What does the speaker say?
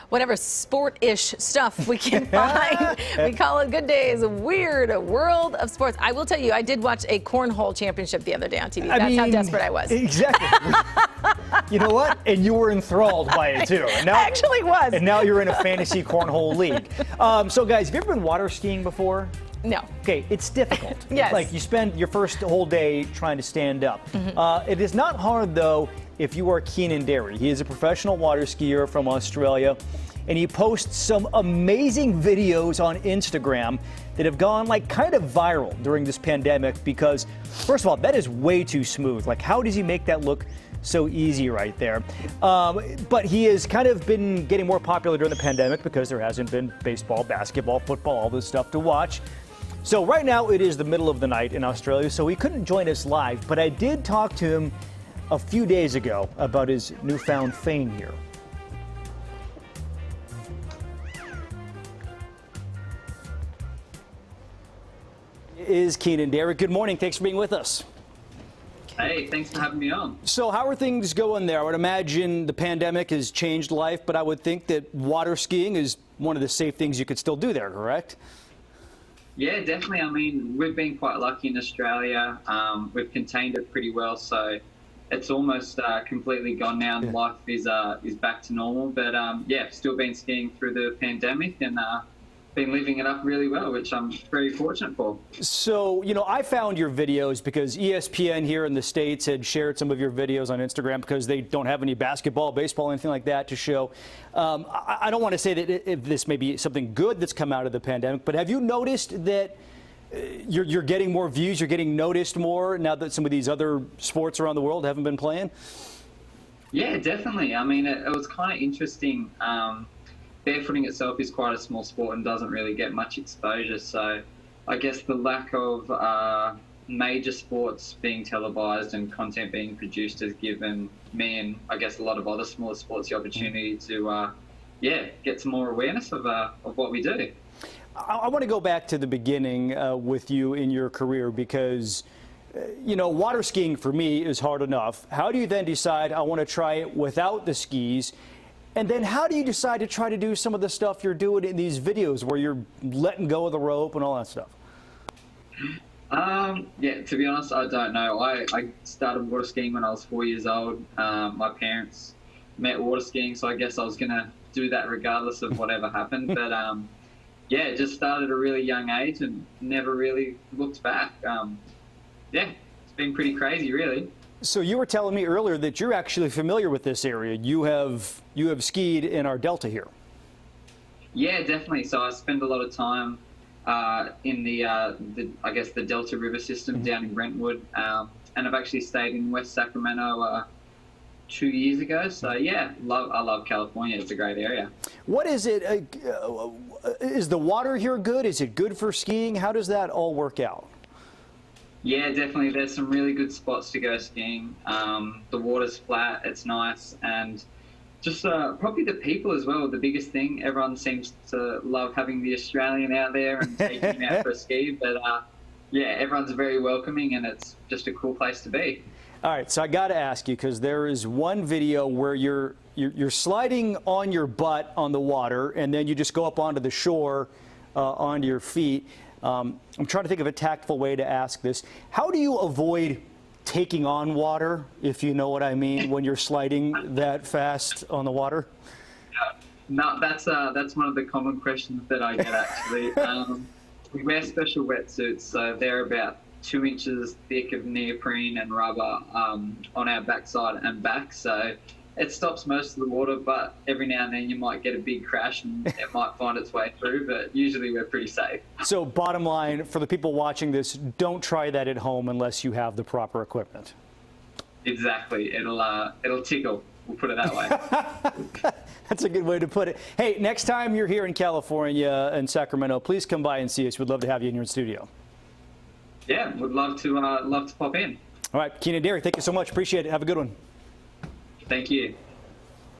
whatever sport-ish stuff we can find. We call it Good Day's Weird World of Sports. I will tell you, I did watch a cornhole championship the other day on TV. That's how desperate I was. Exactly. You know what? And you were enthralled by it, too. And now, I actually was. And now you're in a fantasy cornhole league. So, guys, have you ever been water skiing before? No. Okay, it's difficult. Yes. Like you spend your first whole day trying to stand up. It is not hard, though, if you are Keenan Derry. He is a professional water skier from Australia, and he posts some amazing videos on Instagram that have gone like kind of viral during this pandemic because, first of all, that is way too smooth. Like, how does he make that look so easy right there? But he has kind of been getting more popular during the pandemic because there hasn't been baseball, basketball, football, all this stuff to watch. So right now it is the middle of the night in Australia, so he couldn't join us live, but I did talk to him a few days ago about his newfound fame here. Is Keenan Derry. Good morning. Thanks for being with us. Hey, thanks for having me on. So how are things going there? I would imagine the pandemic has changed life, but I would think that water skiing is one of the safe things you could still do there, correct? Yeah, definitely. I mean, we've been quite lucky in Australia. We've contained it pretty well, so it's almost completely gone now, and life is back to normal. But yeah, still been skiing through the pandemic and been living it up really well, which I'm very fortunate for. So, you know, I found your videos because ESPN here in the States had shared some of your videos on Instagram because they don't have any basketball, baseball, anything like that to show. I don't want to say that if this may be something good that's come out of the pandemic, but have you noticed that you're getting more views, you're getting noticed more now that some of these other sports around the world haven't been playing? Yeah, definitely. I mean, it was kind of interesting. Barefooting itself is quite a small sport and doesn't really get much exposure. So I guess the lack of major sports being televised and content being produced has given me and I guess a lot of other smaller sports the opportunity to, get some more awareness of what we do. I want to go back to the beginning with you in your career because, you know, water skiing for me is hard enough. How do you then decide I want to try it without the skis? And then how do you decide to try to do some of the stuff you're doing in these videos where you're letting go of the rope and all that stuff? Yeah, to be honest, I don't know. I started water skiing when I was 4 years old. My parents met water skiing, so I guess I was going to do that regardless of whatever happened. But yeah, just started at a really young age and never really looked back. Yeah, it's been pretty crazy, really. So you were telling me earlier that you're actually familiar with this area. You have skied in our delta here. Yeah, definitely. So I spend a lot of time in the I guess the Delta River system down in Brentwood, and I've actually stayed in West Sacramento 2 years ago. So yeah, I love California. It's a great area. What is it? Is the water here good? Is it good for skiing? How does that all work out? Yeah, definitely. There's some really good spots to go skiing. The water's flat, it's nice, and just probably the people as well. The biggest thing, everyone seems to love having the Australian out there and taking him out for a ski. But yeah, everyone's very welcoming, and it's just a cool place to be. All right, so I got to ask you because there is one video where you're sliding on your butt on the water, and then you just go up onto the shore onto your feet. I'm trying to think of a tactful way to ask this. How do you avoid taking on water, if you know what I mean, when you're sliding that fast on the water? No, that's one of the common questions that I get, actually. We wear special wetsuits, so they're about 2 inches thick of neoprene and rubber on our backside and back. So it stops most of the water, but every now and then you might get a big crash and it might find its way through, but usually we're pretty safe. So bottom line, for the people watching this, don't try that at home unless you have the proper equipment. Exactly. It'll tickle. We'll put it that way. That's a good way to put it. Hey, next time you're here in California and Sacramento, please come by and see us. We'd love to have you in your studio. Yeah, would love to pop in. All right, Keenan Derry, thank you so much. Appreciate it. Have a good one. Thank you.